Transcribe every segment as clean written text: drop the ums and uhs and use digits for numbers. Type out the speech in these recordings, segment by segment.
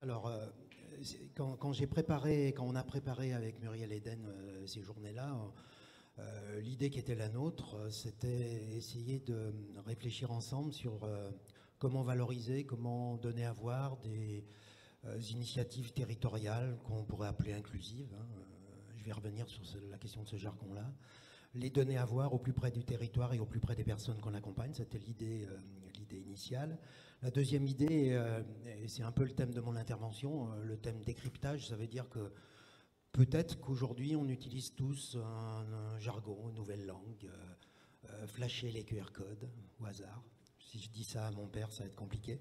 Alors, quand on a préparé avec Muriel Eden ces journées-là, l'idée qui était la nôtre, c'était essayer de réfléchir ensemble sur comment valoriser, comment donner à voir des initiatives territoriales qu'on pourrait appeler inclusives, hein. Je vais revenir sur la question de ce jargon-là. Les donner à voir au plus près du territoire et au plus près des personnes qu'on accompagne, c'était l'idée initiale. La deuxième idée, et c'est un peu le thème de mon intervention, le thème décryptage, ça veut dire que peut-être qu'aujourd'hui on utilise tous un jargon, une nouvelle langue, flasher les QR codes au hasard. Si je dis ça à mon père, ça va être compliqué.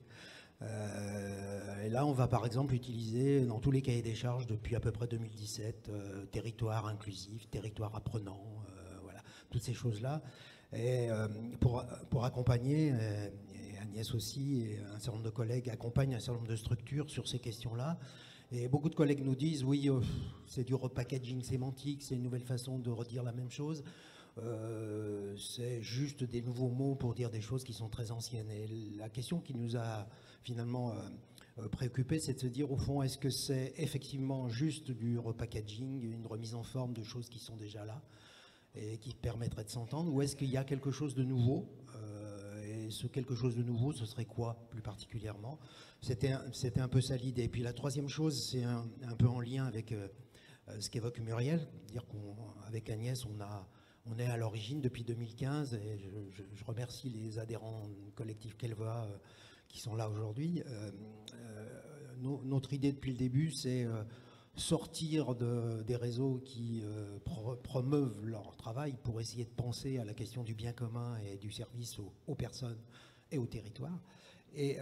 Et là, on va par exemple utiliser dans tous les cahiers des charges depuis à peu près 2017, territoire inclusif, territoire apprenant, voilà, toutes ces choses-là. Et pour accompagner, et Agnès aussi, et un certain nombre de collègues accompagnent un certain nombre de structures sur ces questions-là. Et beaucoup de collègues nous disent, oui, c'est du repackaging sémantique, c'est une nouvelle façon de redire la même chose. C'est juste des nouveaux mots pour dire des choses qui sont très anciennes. Et la question qui nous a finalement préoccupé, c'est de se dire, au fond, est-ce que c'est effectivement juste du repackaging, une remise en forme de choses qui sont déjà là et qui permettraient de s'entendre, ou est-ce qu'il y a quelque chose de nouveau, et ce quelque chose de nouveau, ce serait quoi plus particulièrement? C'était un peu ça l'idée. Et puis la troisième chose, c'est un peu en lien avec ce qu'évoque Muriel, dire qu'avec Agnès, on est à l'origine depuis 2015, et je remercie les adhérents collectifs Kelva qui sont là aujourd'hui. Notre idée depuis le début, c'est sortir des réseaux qui promeuvent leur travail pour essayer de penser à la question du bien commun et du service aux personnes et au territoire, et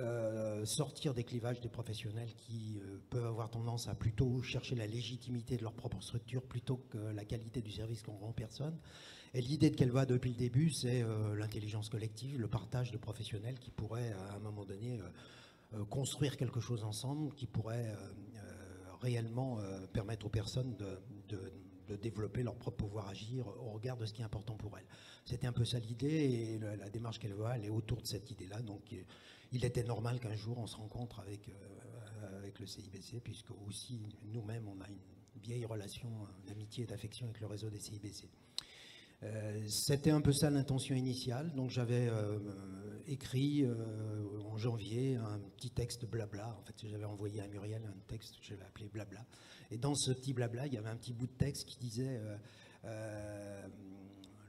sortir des clivages des professionnels qui peuvent avoir tendance à plutôt chercher la légitimité de leur propre structure plutôt que la qualité du service qu'on rend aux personnes. Et l'idée de Kelva depuis le début, c'est l'intelligence collective, le partage de professionnels qui pourraient à un moment donné construire quelque chose ensemble, qui pourrait réellement permettre aux personnes de développer leur propre pouvoir agir au regard de ce qui est important pour elles. C'était un peu ça l'idée, et la démarche qu'elle va, elle est autour de cette idée-là. Donc il était normal qu'un jour on se rencontre avec le CIBC, puisque aussi nous-mêmes on a une vieille relation d'amitié et d'affection avec le réseau des CIBC. C'était un peu ça l'intention initiale. Donc j'avais écrit en janvier un petit texte blabla. En fait, j'avais envoyé à Muriel un texte que j'avais appelé blabla. Et dans ce petit blabla, il y avait un petit bout de texte qui disait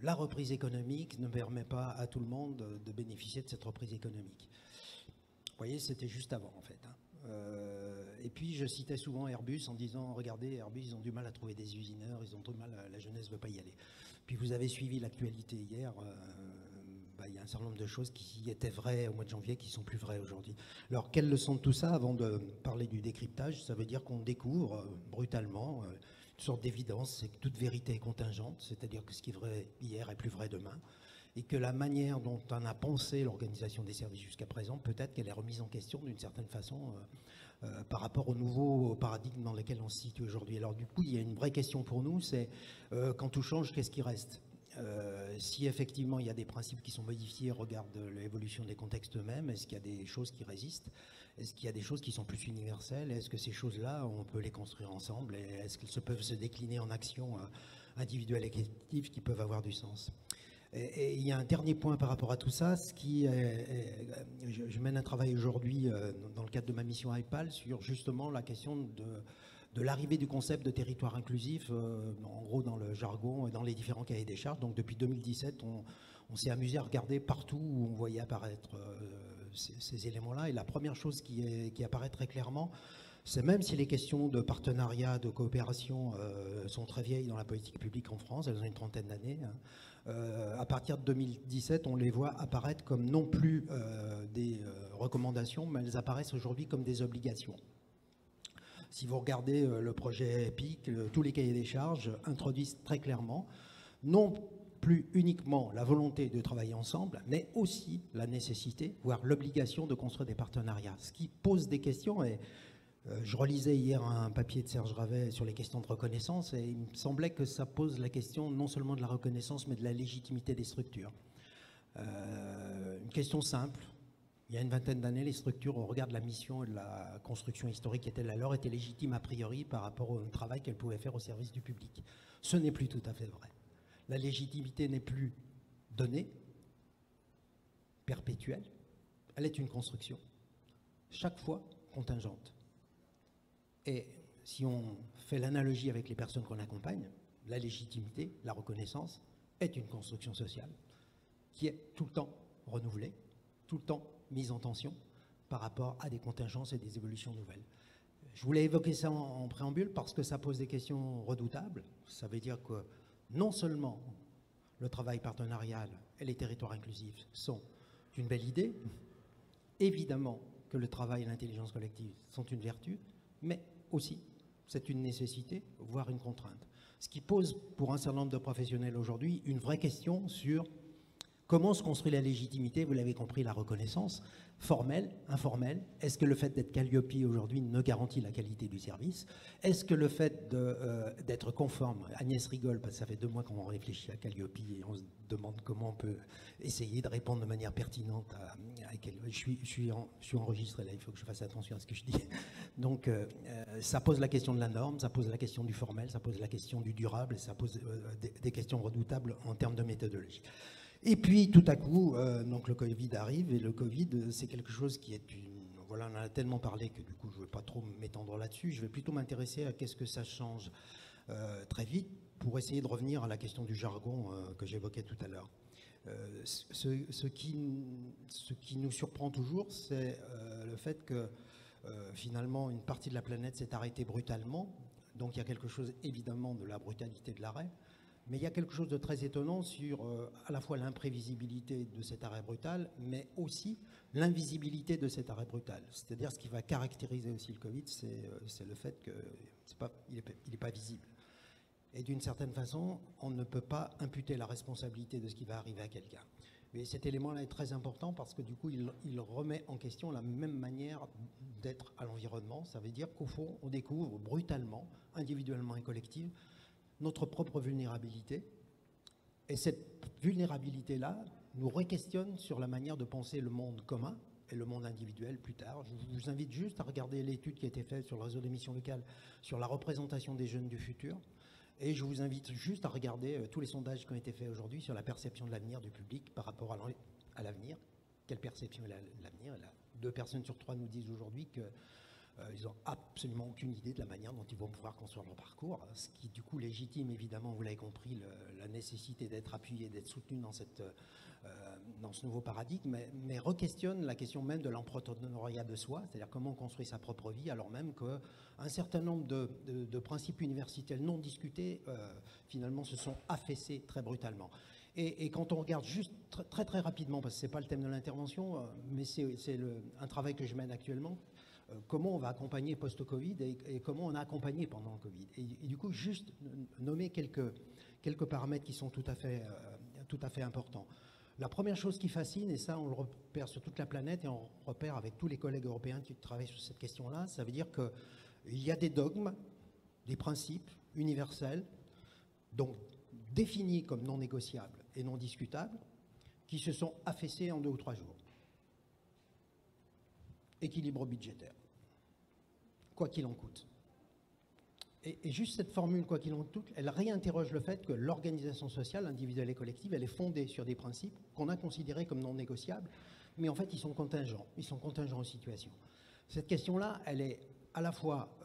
la reprise économique ne permet pas à tout le monde de bénéficier de cette reprise économique. Vous voyez, c'était juste avant en fait, hein. Et puis je citais souvent Airbus en disant, regardez, Airbus, ils ont du mal à trouver des usineurs, ils ont du mal, la jeunesse ne veut pas y aller. Puis vous avez suivi l'actualité hier, il y a un certain nombre de choses qui étaient vraies au mois de janvier qui sont plus vraies aujourd'hui. Alors quelle leçon de tout ça, avant de parler du décryptage? Ça veut dire qu'on découvre brutalement une sorte d'évidence, c'est que toute vérité est contingente, c'est-à-dire que ce qui est vrai hier est plus vrai demain, et que la manière dont on a pensé l'organisation des services jusqu'à présent, peut-être qu'elle est remise en question d'une certaine façon par rapport au nouveau paradigme dans lequel on se situe aujourd'hui. Alors du coup, il y a une vraie question pour nous, c'est quand tout change, qu'est-ce qui reste? Si effectivement il y a des principes qui sont modifiés au regard de l'évolution des contextes eux-mêmes, est-ce qu'il y a des choses qui résistent? Est-ce qu'il y a des choses qui sont plus universelles? Est-ce que ces choses-là, on peut les construire ensemble? Et est-ce qu'elles peuvent se décliner en actions individuelles et collectives qui peuvent avoir du sens? Et il y a un dernier point par rapport à tout ça, je mène un travail aujourd'hui dans le cadre de ma mission à IPAL sur justement la question de l'arrivée du concept de territoire inclusif, en gros dans le jargon et dans les différents cahiers des charges. Donc depuis 2017, on s'est amusé à regarder partout où on voyait apparaître ces éléments-là. Et la première chose qui apparaît très clairement, c'est même si les questions de partenariat, de coopération sont très vieilles dans la politique publique en France, elles ont une trentaine d'années, hein, à partir de 2017, on les voit apparaître comme non plus des recommandations, mais elles apparaissent aujourd'hui comme des obligations. Si vous regardez le projet EPIC, tous les cahiers des charges introduisent très clairement, non plus uniquement la volonté de travailler ensemble, mais aussi la nécessité, voire l'obligation de construire des partenariats. Ce qui pose des questions, et je relisais hier un papier de Serge Ravet sur les questions de reconnaissance, et il me semblait que ça pose la question non seulement de la reconnaissance, mais de la légitimité des structures. Une question simple, Il y a une vingtaine d'années, les structures, au regard de la mission et de la construction historique qui était la leur, étaient légitimes a priori par rapport au travail qu'elles pouvaient faire au service du public. Ce n'est plus tout à fait vrai. La légitimité n'est plus donnée, perpétuelle, elle est une construction, chaque fois contingente. Et si on fait l'analogie avec les personnes qu'on accompagne, la légitimité, la reconnaissance est une construction sociale qui est tout le temps renouvelée, tout le temps mise en tension par rapport à des contingences et des évolutions nouvelles. Je voulais évoquer ça en préambule parce que ça pose des questions redoutables. Ça veut dire que non seulement le travail partenarial et les territoires inclusifs sont une belle idée, évidemment que le travail et l'intelligence collective sont une vertu, mais aussi c'est une nécessité, voire une contrainte. Ce qui pose pour un certain nombre de professionnels aujourd'hui une vraie question sur comment se construit la légitimité, vous l'avez compris, la reconnaissance, formelle, informelle. Est-ce que le fait d'être Calliope aujourd'hui ne garantit la qualité du service? Est-ce que le fait d'être conforme, Agnès rigole parce que ça fait 2 mois qu'on réfléchit à Calliope et on se demande comment on peut essayer de répondre de manière pertinente à Calliope. Je suis enregistré là, il faut que je fasse attention à ce que je dis. Donc ça pose la question de la norme, ça pose la question du formel, ça pose la question du durable, ça pose des questions redoutables en termes de méthodologie. Et puis, tout à coup, donc le Covid arrive, et le Covid, c'est quelque chose qui est voilà, on en a tellement parlé que du coup, je ne vais pas trop m'étendre là-dessus. Je vais plutôt m'intéresser à qu'est-ce que ça change très vite pour essayer de revenir à la question du jargon que j'évoquais tout à l'heure. Ce qui nous surprend toujours, c'est le fait que finalement, une partie de la planète s'est arrêtée brutalement. Donc, il y a quelque chose, évidemment, de la brutalité de l'arrêt. Mais il y a quelque chose de très étonnant sur à la fois l'imprévisibilité de cet arrêt brutal, mais aussi l'invisibilité de cet arrêt brutal. C'est-à-dire ce qui va caractériser aussi le Covid, c'est le fait qu'il n'est pas visible. Et d'une certaine façon, on ne peut pas imputer la responsabilité de ce qui va arriver à quelqu'un. Mais cet élément-là est très important parce que du coup, il remet en question la même manière d'être à l'environnement. Ça veut dire qu'au fond, on découvre brutalement, individuellement et collectivement, notre propre vulnérabilité. Et cette vulnérabilité-là nous re-questionne sur la manière de penser le monde commun et le monde individuel plus tard. Je vous invite juste à regarder l'étude qui a été faite sur le réseau d'émissions locales sur la représentation des jeunes du futur. Et je vous invite juste à regarder tous les sondages qui ont été faits aujourd'hui sur la perception de l'avenir du public par rapport à l'avenir. Quelle perception est l'avenir? 2 personnes sur 3 nous disent aujourd'hui que ils n'ont absolument aucune idée de la manière dont ils vont pouvoir construire leur parcours, ce qui du coup légitime évidemment, vous l'avez compris, la nécessité d'être appuyé, d'être soutenu dans ce nouveau paradigme, mais re-questionne la question même de l'entrepreneuriat de soi, c'est-à-dire comment on construit sa propre vie, alors même qu'un certain nombre de principes universitaires non discutés finalement se sont affaissés très brutalement. Et quand on regarde juste très très rapidement, parce que ce n'est pas le thème de l'intervention, mais c'est un travail que je mène actuellement, comment on va accompagner post-Covid et comment on a accompagné pendant le Covid. Et du coup, juste nommer quelques paramètres qui sont tout à fait importants. La première chose qui fascine, et ça on le repère sur toute la planète et on repère avec tous les collègues européens qui travaillent sur cette question-là, ça veut dire qu'il y a des dogmes, des principes universels, donc définis comme non négociables et non discutables, qui se sont affaissés en 2 ou 3 jours. Équilibre budgétaire, quoi qu'il en coûte. Et juste cette formule, quoi qu'il en coûte, elle réinterroge le fait que l'organisation sociale, individuelle et collective, elle est fondée sur des principes qu'on a considérés comme non négociables, mais en fait, ils sont contingents aux situations. Cette question-là, elle est à la fois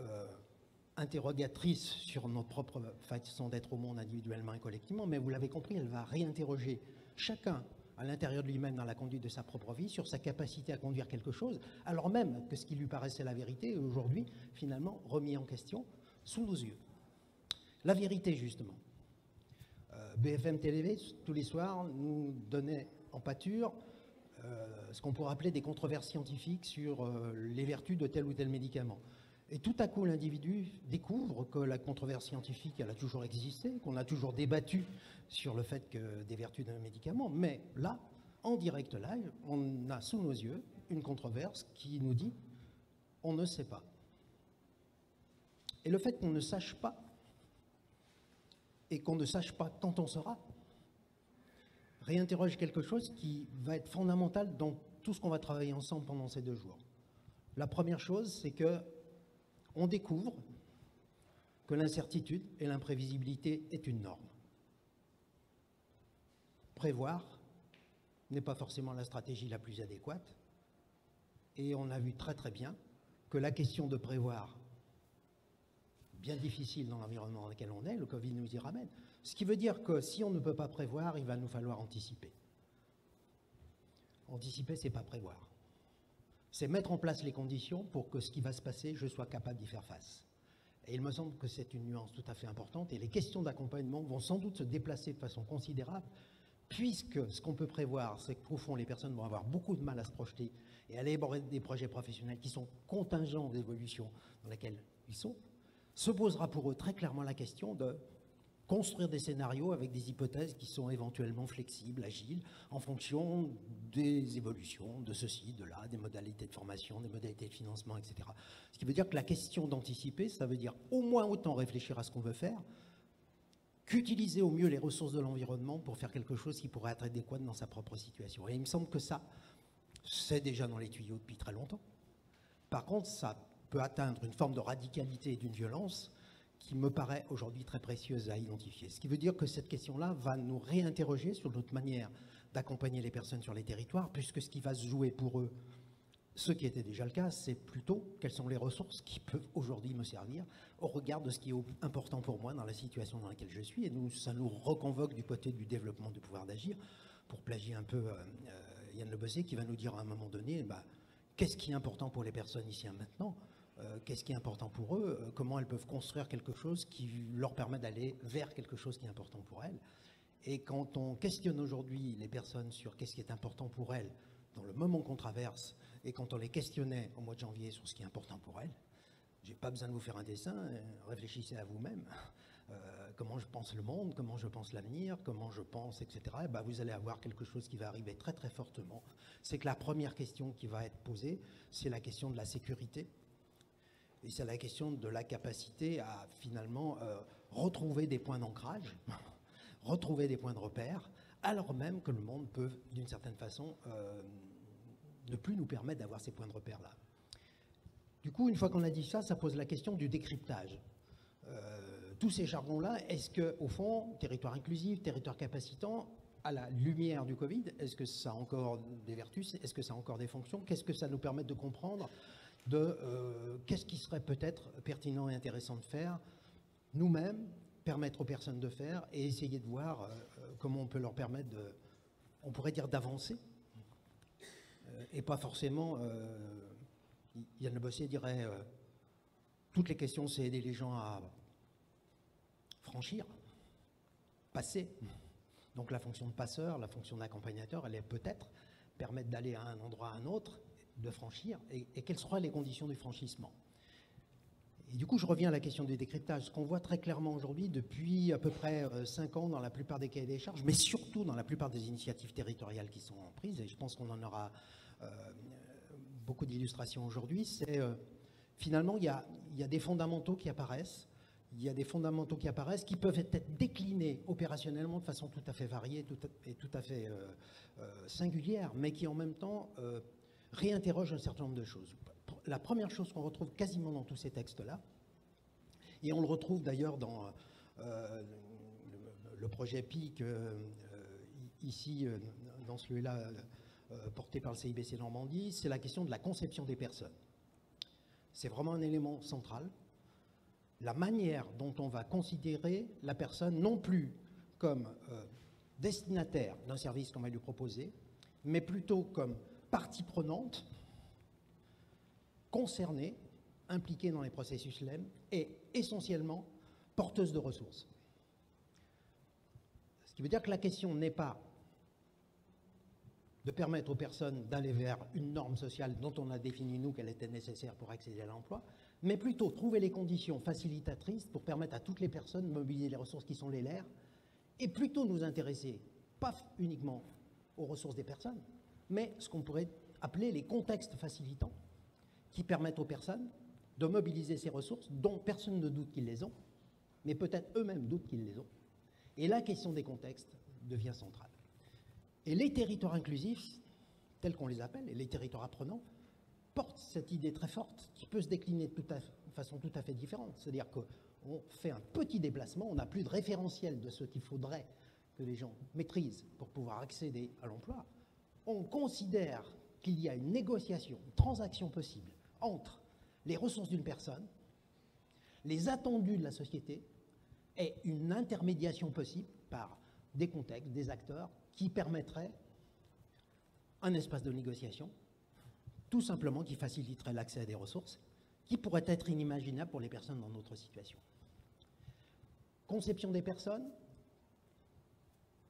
interrogatrice sur notre propre façon d'être au monde individuellement et collectivement, mais vous l'avez compris, elle va réinterroger chacun à l'intérieur de lui-même dans la conduite de sa propre vie, sur sa capacité à conduire quelque chose, alors même que ce qui lui paraissait la vérité est aujourd'hui finalement remis en question sous nos yeux. La vérité, justement. BFM TV, tous les soirs, nous donnait en pâture ce qu'on pourrait appeler des controverses scientifiques sur les vertus de tel ou tel médicament. Et tout à coup, l'individu découvre que la controverse scientifique, elle a toujours existé, qu'on a toujours débattu sur le fait que des vertus d'un médicament. Mais là, en direct live, on a sous nos yeux une controverse qui nous dit « on ne sait pas ». Et le fait qu'on ne sache pas, et qu'on ne sache pas quand on saura, réinterroge quelque chose qui va être fondamental dans tout ce qu'on va travailler ensemble pendant ces 2 jours. La première chose, c'est que on découvre que l'incertitude et l'imprévisibilité est une norme. Prévoir n'est pas forcément la stratégie la plus adéquate. Et on a vu très très bien que la question de prévoir, bien difficile dans l'environnement dans lequel on est, le Covid nous y ramène. Ce qui veut dire que si on ne peut pas prévoir, il va nous falloir anticiper. Anticiper, c'est pas prévoir. C'est mettre en place les conditions pour que ce qui va se passer, je sois capable d'y faire face. Et il me semble que c'est une nuance tout à fait importante. Et les questions d'accompagnement vont sans doute se déplacer de façon considérable, puisque ce qu'on peut prévoir, c'est qu'au fond, les personnes vont avoir beaucoup de mal à se projeter et à élaborer des projets professionnels qui sont contingents d'évolution dans laquelle ils sont. Se posera pour eux très clairement la question de construire des scénarios avec des hypothèses qui sont éventuellement flexibles, agiles, en fonction des évolutions, de ceci, de là, des modalités de formation, des modalités de financement, etc. Ce qui veut dire que la question d'anticiper, ça veut dire au moins autant réfléchir à ce qu'on veut faire, qu'utiliser au mieux les ressources de l'environnement pour faire quelque chose qui pourrait être adéquat dans sa propre situation. Et il me semble que ça, c'est déjà dans les tuyaux depuis très longtemps. Par contre, ça peut atteindre une forme de radicalité et d'une violence qui me paraît aujourd'hui très précieuse à identifier. Ce qui veut dire que cette question-là va nous réinterroger sur notre manière d'accompagner les personnes sur les territoires, puisque ce qui va se jouer pour eux, ce qui était déjà le cas, c'est plutôt quelles sont les ressources qui peuvent aujourd'hui me servir au regard de ce qui est important pour moi dans la situation dans laquelle je suis. Et ça nous reconvoque du côté du développement du pouvoir d'agir, pour plagier un peu Yann Le Bossier, qui va nous dire à un moment donné, qu'est-ce qui est important pour les personnes ici et maintenant, qu'est-ce qui est important pour eux, comment elles peuvent construire quelque chose qui leur permet d'aller vers quelque chose qui est important pour elles. Et quand on questionne aujourd'hui les personnes sur qu'est-ce qui est important pour elles dans le moment qu'on traverse, et quand on les questionnait au mois de janvier sur ce qui est important pour elles, j'ai pas besoin de vous faire un dessin, réfléchissez à vous-même, comment je pense le monde, comment je pense l'avenir, comment je pense, etc. Et vous allez avoir quelque chose qui va arriver très très fortement. C'est que la première question qui va être posée, c'est la question de la sécurité. Et c'est la question de la capacité à finalement retrouver des points d'ancrage, retrouver des points de repère, alors même que le monde peut, d'une certaine façon, ne plus nous permettre d'avoir ces points de repère-là. Du coup, une fois qu'on a dit ça, ça pose la question du décryptage. Tous ces jargons-là, est-ce qu'au fond, territoire inclusif, territoire capacitant, à la lumière du Covid, est-ce que ça a encore des vertus? Est-ce que ça a encore des fonctions? Qu'est-ce que ça nous permet de comprendre de qu'est-ce qui serait peut-être pertinent et intéressant de faire nous-mêmes, permettre aux personnes de faire et essayer de voir comment on peut leur permettre de, on pourrait dire d'avancer, et pas forcément, Yann Le Bossier dirait, toutes les questions c'est aider les gens à franchir, passer. Donc la fonction de passeur, la fonction d'accompagnateur, elle est peut-être permettre d'aller à un endroit à un autre, de franchir, et quelles seront les conditions du franchissement. Et du coup, je reviens à la question du décryptage. Ce qu'on voit très clairement aujourd'hui, depuis à peu près 5 ans dans la plupart des cahiers des charges, mais surtout dans la plupart des initiatives territoriales qui sont prises, et je pense qu'on en aura beaucoup d'illustrations aujourd'hui, c'est finalement, il y a des fondamentaux qui apparaissent, qui peuvent être déclinés opérationnellement de façon tout à fait variée et tout à fait singulière, mais qui en même temps réinterrogent un certain nombre de choses. La première chose qu'on retrouve quasiment dans tous ces textes-là, et on le retrouve d'ailleurs dans le projet PIC, ici, dans celui-là, porté par le CIBC Normandie, c'est la question de la conception des personnes. C'est vraiment un élément central. La manière dont on va considérer la personne, non plus comme destinataire d'un service qu'on va lui proposer, mais plutôt comme partie prenante, concernée, impliquée dans les processus LEM et essentiellement porteuse de ressources. Ce qui veut dire que la question n'est pas de permettre aux personnes d'aller vers une norme sociale dont on a défini, nous, qu'elle était nécessaire pour accéder à l'emploi, mais plutôt trouver les conditions facilitatrices pour permettre à toutes les personnes de mobiliser les ressources qui sont les leurs, et plutôt nous intéresser, pas uniquement aux ressources des personnes, mais ce qu'on pourrait appeler les contextes facilitants, qui permettent aux personnes de mobiliser ces ressources dont personne ne doute qu'ils les ont, mais peut-être eux-mêmes doutent qu'ils les ont. Et la question des contextes devient centrale. Et les territoires inclusifs, tels qu'on les appelle, et les territoires apprenants, portent cette idée très forte qui peut se décliner de façon tout à fait différente. C'est-à-dire qu'on fait un petit déplacement, on n'a plus de référentiel de ce qu'il faudrait que les gens maîtrisent pour pouvoir accéder à l'emploi. On considère qu'il y a une négociation, une transaction possible entre les ressources d'une personne, les attendus de la société et une intermédiation possible par des contextes, des acteurs qui permettraient un espace de négociation, tout simplement qui faciliterait l'accès à des ressources, qui pourraient être inimaginables pour les personnes dans notre situation. Conception des personnes,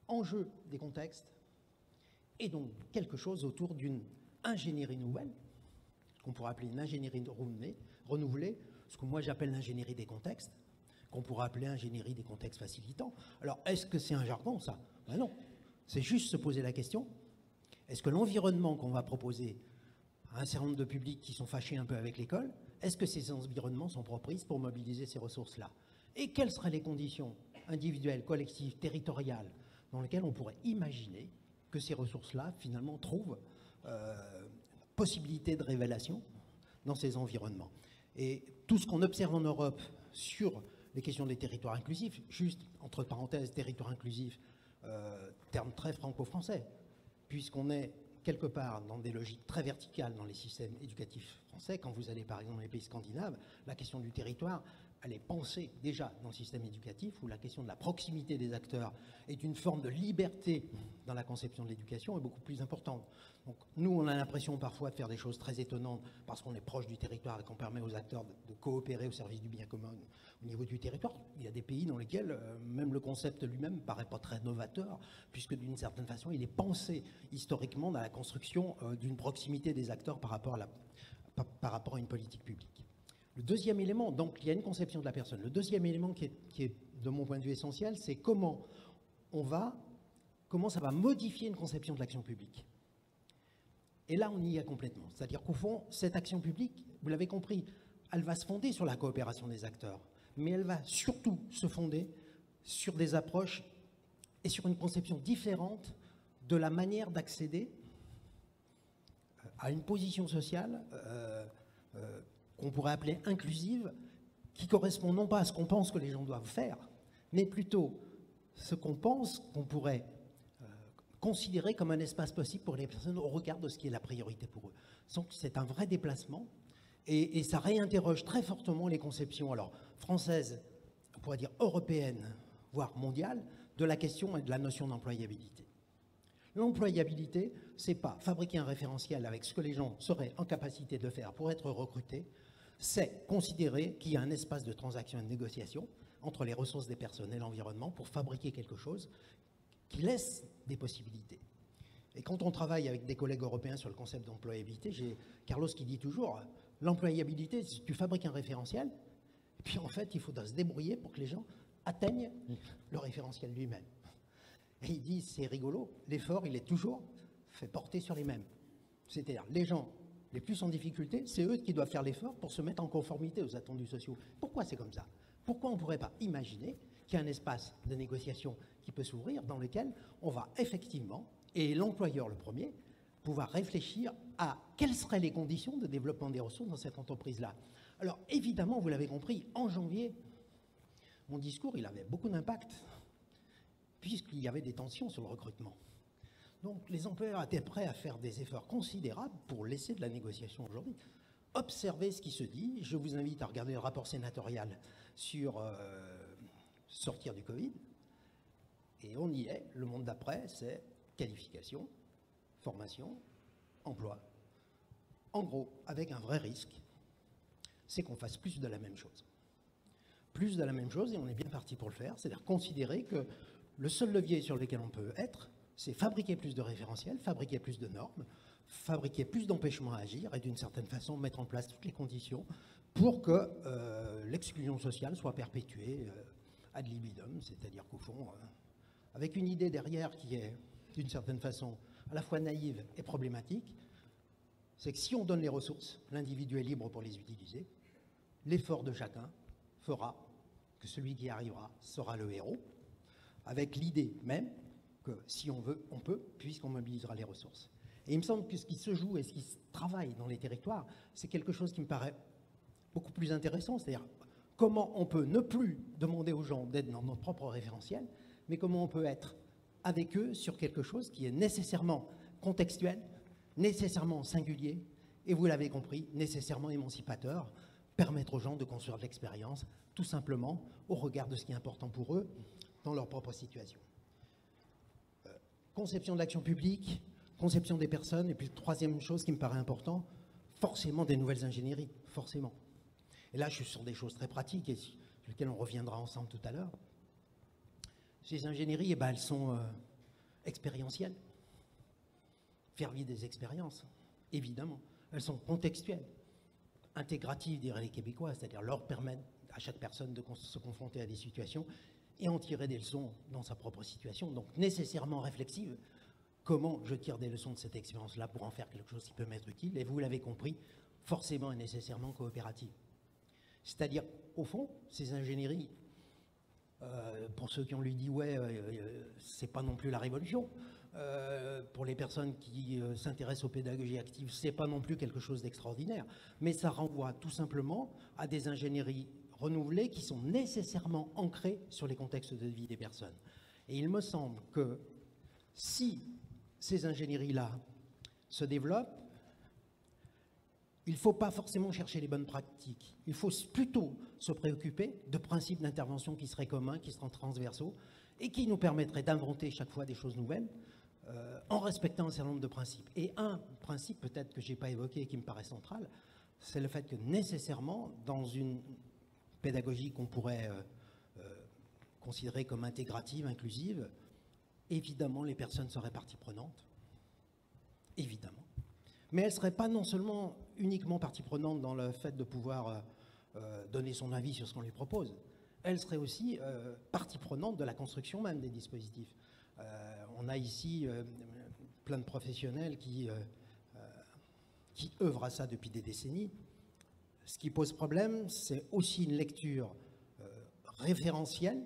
enjeu des contextes, et donc quelque chose autour d'une ingénierie nouvelle, qu'on pourrait appeler une ingénierie renouvelée, ce que moi j'appelle l'ingénierie des contextes, qu'on pourrait appeler ingénierie des contextes facilitants. Alors, est-ce que c'est un jargon, ça? Ben non. C'est juste se poser la question, est-ce que l'environnement qu'on va proposer à un certain nombre de publics qui sont fâchés un peu avec l'école, est-ce que ces environnements sont propices pour mobiliser ces ressources-là? Et quelles seraient les conditions individuelles, collectives, territoriales, dans lesquelles on pourrait imaginer que ces ressources-là, finalement, trouvent possibilité de révélation dans ces environnements? Et tout ce qu'on observe en Europe sur les questions des territoires inclusifs, juste entre parenthèses, territoire inclusif, terme très franco-français, puisqu'on est quelque part dans des logiques très verticales dans les systèmes éducatifs français. Quand vous allez par exemple dans les pays scandinaves, la question du territoire, elle est pensée déjà dans le système éducatif, où la question de la proximité des acteurs et d'une forme de liberté dans la conception de l'éducation est beaucoup plus importante. Donc nous, on a l'impression parfois de faire des choses très étonnantes parce qu'on est proche du territoire et qu'on permet aux acteurs de coopérer au service du bien commun au niveau du territoire. Il y a des pays dans lesquels même le concept lui-même ne paraît pas très novateur, puisque d'une certaine façon, il est pensé historiquement dans la construction d'une proximité des acteurs par rapport à une politique publique. Le deuxième élément, donc il y a une conception de la personne. Le deuxième élément qui est de mon point de vue essentiel, c'est comment ça va modifier une conception de l'action publique. Et là, on y est complètement. C'est-à-dire qu'au fond, cette action publique, vous l'avez compris, elle va se fonder sur la coopération des acteurs, mais elle va surtout se fonder sur des approches et sur une conception différente de la manière d'accéder à une position sociale qu'on pourrait appeler inclusive, qui correspond non pas à ce qu'on pense que les gens doivent faire, mais plutôt ce qu'on pense qu'on pourrait considérer comme un espace possible pour les personnes au regard de ce qui est la priorité pour eux. Donc c'est un vrai déplacement et ça réinterroge très fortement les conceptions, alors françaises, on pourrait dire européennes, voire mondiales, de la question et de la notion d'employabilité. L'employabilité, c'est pas fabriquer un référentiel avec ce que les gens seraient en capacité de faire pour être recrutés, c'est considérer qu'il y a un espace de transaction et de négociation entre les ressources des personnes et l'environnement pour fabriquer quelque chose qui laisse des possibilités. Et quand on travaille avec des collègues européens sur le concept d'employabilité, j'ai Carlos qui dit toujours, l'employabilité, c'est tu fabriques un référentiel, et puis en fait, il faudra se débrouiller pour que les gens atteignent le référentiel lui-même. Et il dit, c'est rigolo, l'effort, il est toujours fait porter sur les mêmes. C'est-à-dire, les gens les plus en difficulté, c'est eux qui doivent faire l'effort pour se mettre en conformité aux attendus sociaux. Pourquoi c'est comme ça? Pourquoi on ne pourrait pas imaginer qu'il y a un espace de négociation qui peut s'ouvrir dans lequel on va effectivement, et l'employeur le premier, pouvoir réfléchir à quelles seraient les conditions de développement des ressources dans cette entreprise-là. Alors évidemment, vous l'avez compris, en janvier, mon discours, il avait beaucoup d'impact, puisqu'il y avait des tensions sur le recrutement. Donc les employeurs étaient prêts à faire des efforts considérables pour laisser de la négociation aujourd'hui. Observez ce qui se dit. Je vous invite à regarder le rapport sénatorial sur sortir du Covid. Et on y est. Le monde d'après, c'est qualification, formation, emploi. En gros, avec un vrai risque, c'est qu'on fasse plus de la même chose. Plus de la même chose, et on est bien parti pour le faire. C'est-à-dire considérer que le seul levier sur lequel on peut être, c'est fabriquer plus de référentiels, fabriquer plus de normes, fabriquer plus d'empêchements à agir et d'une certaine façon mettre en place toutes les conditions pour que l'exclusion sociale soit perpétuée ad libitum, c'est-à-dire qu'au fond, avec une idée derrière qui est d'une certaine façon à la fois naïve et problématique, c'est que si on donne les ressources, l'individu est libre pour les utiliser, l'effort de chacun fera que celui qui arrivera sera le héros, avec l'idée même que si on veut, on peut, puisqu'on mobilisera les ressources. Et il me semble que ce qui se joue et ce qui se travaille dans les territoires, c'est quelque chose qui me paraît beaucoup plus intéressant, c'est-à-dire comment on peut ne plus demander aux gens d'être dans notre propre référentiel, mais comment on peut être avec eux sur quelque chose qui est nécessairement contextuel, nécessairement singulier, et vous l'avez compris, nécessairement émancipateur, permettre aux gens de construire de l'expérience, tout simplement au regard de ce qui est important pour eux dans leur propre situation. Conception de l'action publique, conception des personnes, et puis troisième chose qui me paraît important, forcément des nouvelles ingénieries, forcément. Et là, je suis sur des choses très pratiques et sur lesquelles on reviendra ensemble tout à l'heure. Ces ingénieries, eh ben, elles sont expérientielles. Faire vivre des expériences, évidemment. Elles sont contextuelles, intégratives, diraient les Québécois, c'est-à-dire leur permettre à chaque personne de se confronter à des situations et en tirer des leçons dans sa propre situation. Donc nécessairement réflexive. Comment je tire des leçons de cette expérience-là pour en faire quelque chose qui peut m'être utile, et vous l'avez compris, forcément et nécessairement coopérative. C'est-à-dire, au fond, ces ingénieries, pour ceux qui ont lui dit ouais, c'est pas non plus la révolution, pour les personnes qui s'intéressent aux pédagogies actives, c'est pas non plus quelque chose d'extraordinaire, mais ça renvoie tout simplement à des ingénieries renouvelées qui sont nécessairement ancrées sur les contextes de vie des personnes. Et il me semble que si ces ingénieries-là se développent, il ne faut pas forcément chercher les bonnes pratiques. Il faut plutôt se préoccuper de principes d'intervention qui seraient communs, qui seraient transversaux, et qui nous permettraient d'inventer chaque fois des choses nouvelles, en respectant un certain nombre de principes. Et un principe peut-être que je n'ai pas évoqué et qui me paraît central, c'est le fait que nécessairement, dans une pédagogie qu'on pourrait considérer comme intégrative, inclusive, évidemment, les personnes seraient partie prenante, évidemment. Mais elles ne seraient pas non seulement uniquement partie prenante dans le fait de pouvoir donner son avis sur ce qu'on lui propose, elles seraient aussi partie prenante de la construction même des dispositifs. On a ici plein de professionnels qui œuvrent à ça depuis des décennies. Ce qui pose problème, c'est aussi une lecture référentielle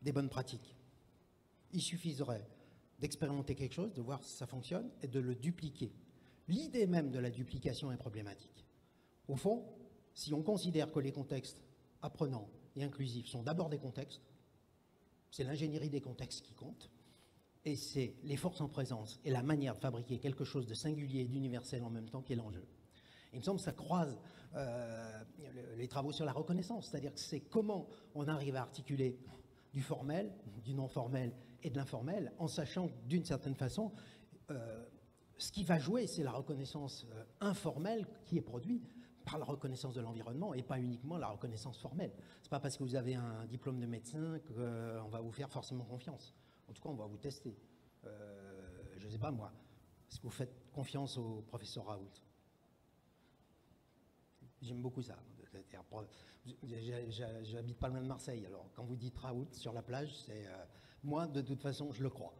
des bonnes pratiques. Il suffirait d'expérimenter quelque chose, de voir si ça fonctionne et de le dupliquer. L'idée même de la duplication est problématique. Au fond, si on considère que les contextes apprenants et inclusifs sont d'abord des contextes, c'est l'ingénierie des contextes qui compte, et c'est les forces en présence et la manière de fabriquer quelque chose de singulier et d'universel en même temps qui est l'enjeu. Il me semble que ça croise les travaux sur la reconnaissance, c'est-à-dire que c'est comment on arrive à articuler du formel, du non formel et de l'informel, en sachant que d'une certaine façon, ce qui va jouer, c'est la reconnaissance informelle qui est produite par la reconnaissance de l'environnement et pas uniquement la reconnaissance formelle. C'est pas parce que vous avez un diplôme de médecin qu'on va vous faire forcément confiance. En tout cas, on va vous tester. Je ne sais pas moi, est-ce que vous faites confiance au professeur Raoult? J'aime beaucoup ça. J'habite pas loin de Marseille, alors quand vous dites Raoult sur la plage, c'est moi de toute façon je le crois.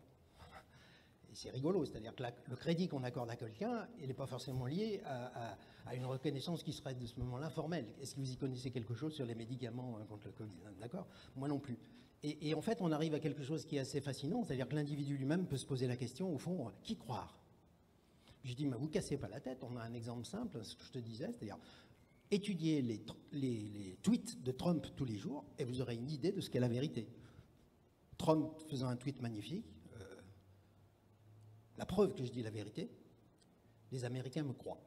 Et c'est rigolo, c'est-à-dire que le crédit qu'on accorde à quelqu'un, il n'est pas forcément lié à une reconnaissance qui serait de ce moment-là formelle. Est-ce que vous y connaissez quelque chose sur les médicaments contre le Covid? D'accord? Moi non plus. Et en fait, on arrive à quelque chose qui est assez fascinant, c'est-à-dire que l'individu lui-même peut se poser la question, au fond, qui croire? Je dis, mais vous cassez pas la tête, on a un exemple simple, ce que je te disais, c'est-à-dire étudiez les tweets de Trump tous les jours et vous aurez une idée de ce qu'est la vérité. Trump faisant un tweet magnifique, la preuve que je dis la vérité, les Américains me croient.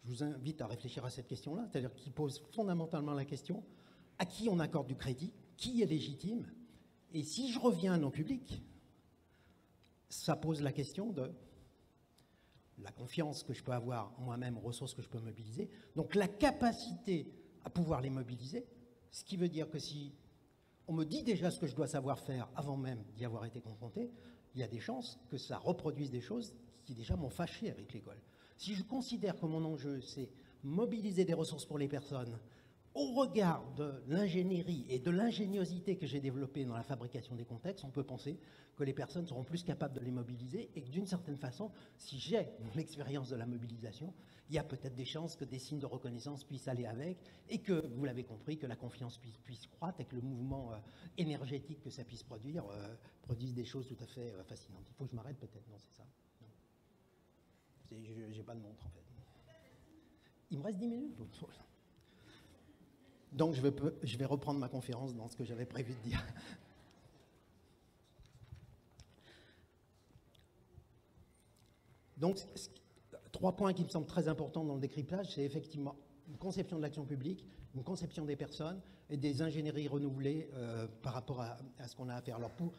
Je vous invite à réfléchir à cette question-là, c'est-à-dire qu'il pose fondamentalement la question à qui on accorde du crédit, qui est légitime, et si je reviens à nos publics, ça pose la question de la confiance que je peux avoir en moi-même, aux ressources que je peux mobiliser, donc la capacité à pouvoir les mobiliser, ce qui veut dire que si on me dit déjà ce que je dois savoir faire avant même d'y avoir été confronté, il y a des chances que ça reproduise des choses qui déjà m'ont fâché avec l'école. Si je considère que mon enjeu, c'est mobiliser des ressources pour les personnes, au regard de l'ingénierie et de l'ingéniosité que j'ai développée dans la fabrication des contextes, on peut penser que les personnes seront plus capables de les mobiliser et que d'une certaine façon, si j'ai l'expérience de la mobilisation, il y a peut-être des chances que des signes de reconnaissance puissent aller avec et que, vous l'avez compris, que la confiance puisse croître et que le mouvement énergétique que ça puisse produire produise des choses tout à fait fascinantes. Il faut que je m'arrête peut-être, non, c'est ça? Non. J'ai pas de montre en fait. Il me reste 10 minutes. Donc je vais reprendre ma conférence dans ce que j'avais prévu de dire. Donc 3 points qui me semblent très importants dans le décryptage, c'est effectivement une conception de l'action publique, une conception des personnes et des ingénieries renouvelées par rapport à ce qu'on a à faire. Alors pour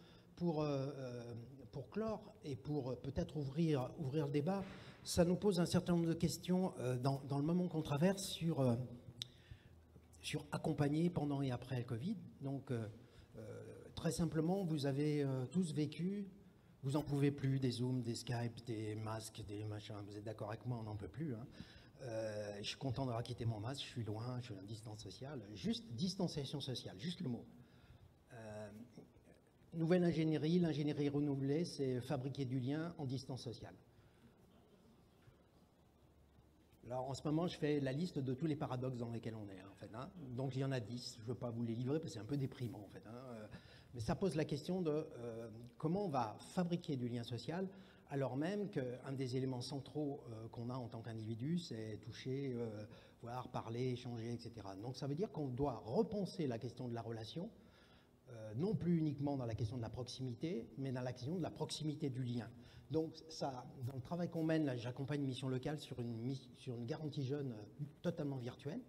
clore et pour peut-être ouvrir le débat, ça nous pose un certain nombre de questions dans le moment qu'on traverse sur accompagner pendant et après le Covid. Donc très simplement, vous avez tous vécu, vous n'en pouvez plus des Zooms, des Skype, des masques, des machins, vous êtes d'accord avec moi, on n'en peut plus. Hein. Je suis content d'avoir quitté mon masque, je suis loin, je suis en distance sociale, juste distanciation sociale, juste le mot. Nouvelle ingénierie, l'ingénierie renouvelée, c'est fabriquer du lien en distance sociale. Alors en ce moment, je fais la liste de tous les paradoxes dans lesquels on est, en fait. Hein. Donc il y en a 10, je ne veux pas vous les livrer parce que c'est un peu déprimant, en fait. Hein. Mais ça pose la question de comment on va fabriquer du lien social, alors même qu'un des éléments centraux qu'on a en tant qu'individu, c'est toucher, voir, parler, échanger, etc. Donc ça veut dire qu'on doit repenser la question de la relation, non plus uniquement dans la question de la proximité, mais dans la question de la proximité du lien. Donc ça, dans le travail qu'on mène, là, j'accompagne une mission locale sur une garantie jeune totalement virtuelle.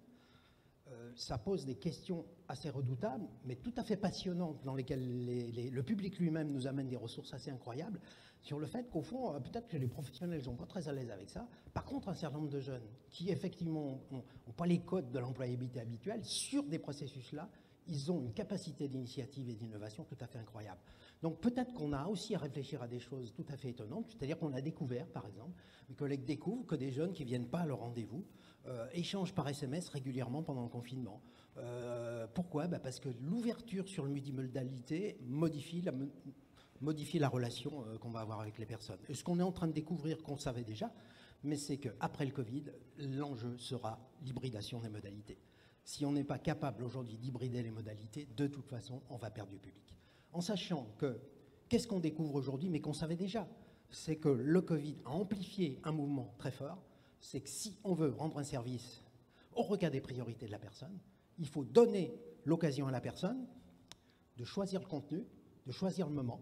Ça pose des questions assez redoutables, mais tout à fait passionnantes, dans lesquelles le public lui-même nous amène des ressources assez incroyables, sur le fait qu'au fond, peut-être que les professionnels ne sont pas très à l'aise avec ça. Par contre, un certain nombre de jeunes qui, effectivement, n'ont pas les codes de l'employabilité habituelle, sur des processus-là, ils ont une capacité d'initiative et d'innovation tout à fait incroyable. Donc peut-être qu'on a aussi à réfléchir à des choses tout à fait étonnantes, c'est-à-dire qu'on a découvert, par exemple, mes collègues découvrent que des jeunes qui ne viennent pas à leur rendez-vous échangent par SMS régulièrement pendant le confinement. Pourquoi ? Parce que l'ouverture sur le multimodalité modifie la relation qu'on va avoir avec les personnes. Et ce qu'on est en train de découvrir, qu'on savait déjà, mais c'est qu'après le Covid, l'enjeu sera l'hybridation des modalités. Si on n'est pas capable aujourd'hui d'hybrider les modalités, de toute façon, on va perdre du public. En sachant que, qu'est-ce qu'on découvre aujourd'hui, mais qu'on savait déjà, c'est que le Covid a amplifié un mouvement très fort, c'est que si on veut rendre un service au regard des priorités de la personne, il faut donner l'occasion à la personne de choisir le contenu, de choisir le moment,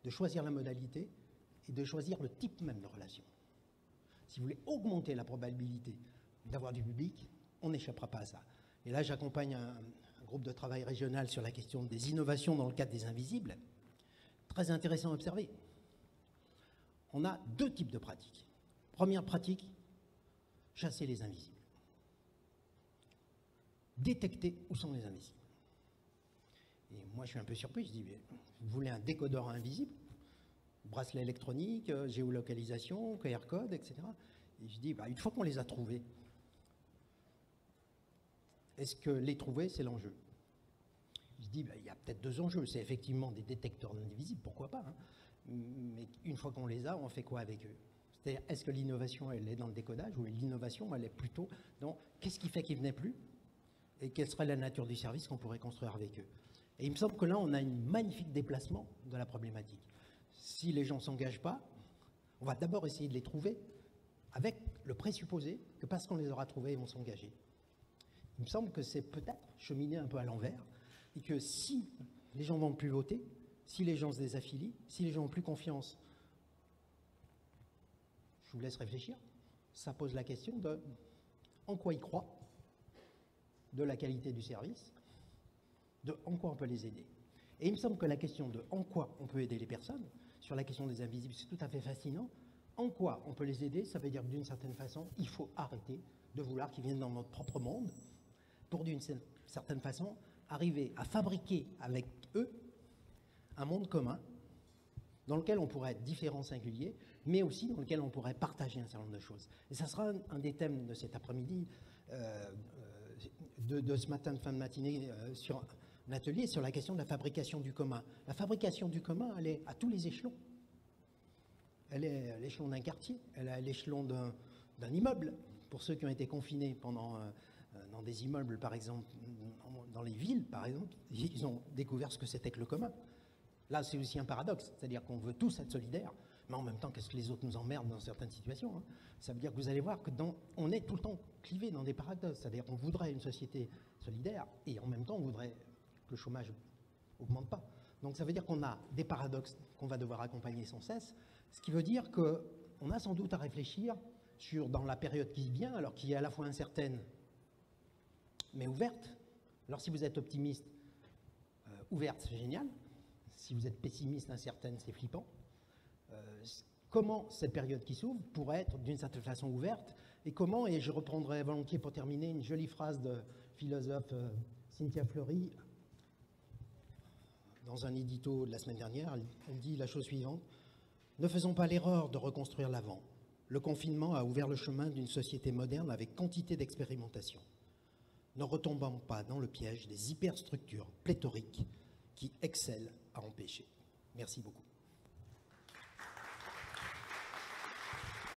de choisir la modalité et de choisir le type même de relation. Si vous voulez augmenter la probabilité d'avoir du public, on n'échappera pas à ça. Et là, j'accompagne un groupe de travail régional sur la question des innovations dans le cadre des invisibles. Très intéressant à observer. On a 2 types de pratiques. Première pratique, chasser les invisibles. Détecter où sont les invisibles. Et moi, je suis un peu surpris. Je dis, vous voulez un décodeur invisible, bracelet électronique, géolocalisation, QR code, etc. Et je dis, une fois qu'on les a trouvés, est-ce que les trouver, c'est l'enjeu? Je dis, il y a peut-être 2 enjeux. C'est effectivement des détecteurs d'invisibles, pourquoi pas. Hein. Mais une fois qu'on les a, on fait quoi avec eux? C'est-à-dire, est-ce que l'innovation, elle est dans le décodage ou l'innovation, elle est plutôt dans qu'est-ce qui fait qu'ils ne venaient plus et quelle serait la nature du service qu'on pourrait construire avec eux? Et il me semble que là, on a un magnifique déplacement de la problématique. Si les gens ne s'engagent pas, on va d'abord essayer de les trouver avec le présupposé que parce qu'on les aura trouvés, ils vont s'engager. Il me semble que c'est peut-être cheminer un peu à l'envers et que si les gens ne vont plus voter, si les gens se désaffilient, si les gens n'ont plus confiance, je vous laisse réfléchir, ça pose la question de en quoi ils croient, de la qualité du service, de en quoi on peut les aider. Et il me semble que la question de en quoi on peut aider les personnes, sur la question des invisibles, c'est tout à fait fascinant. En quoi on peut les aider, ça veut dire que d'une certaine façon, il faut arrêter de vouloir qu'ils viennent dans notre propre monde pour d'une certaine façon arriver à fabriquer avec eux un monde commun dans lequel on pourrait être différents, singuliers, mais aussi dans lequel on pourrait partager un certain nombre de choses. Et ça sera un des thèmes de cet après-midi, de ce matin de fin de matinée, sur un atelier sur la question de la fabrication du commun. La fabrication du commun, elle est à tous les échelons. Elle est à l'échelon d'un quartier, elle est à l'échelon d'un immeuble. Pour ceux qui ont été confinés dans des immeubles, par exemple, dans les villes, par exemple, ils ont découvert ce que c'était que le commun. Là, c'est aussi un paradoxe, c'est-à-dire qu'on veut tous être solidaires, Mais en même temps, qu'est-ce que les autres nous emmerdent dans certaines situations, hein. Ça veut dire que vous allez voir que on est tout le temps clivé dans des paradoxes. C'est-à-dire qu'on voudrait une société solidaire et en même temps, on voudrait que le chômage n'augmente pas. Donc ça veut dire qu'on a des paradoxes qu'on va devoir accompagner sans cesse, ce qui veut dire qu'on a sans doute à réfléchir sur, dans la période qui vient, alors qui est à la fois incertaine mais ouverte. Alors si vous êtes optimiste, ouverte, c'est génial. Si vous êtes pessimiste, incertaine, c'est flippant. Comment cette période qui s'ouvre pourrait être d'une certaine façon ouverte, et comment, et je reprendrai volontiers pour terminer une jolie phrase de philosophe Cynthia Fleury, dans un édito de la semaine dernière, elle dit la chose suivante: ne faisons pas l'erreur de reconstruire l'avant. Le confinement a ouvert le chemin d'une société moderne avec quantité d'expérimentation. Ne retombons pas dans le piège des hyperstructures pléthoriques qui excellent à empêcher. Merci beaucoup.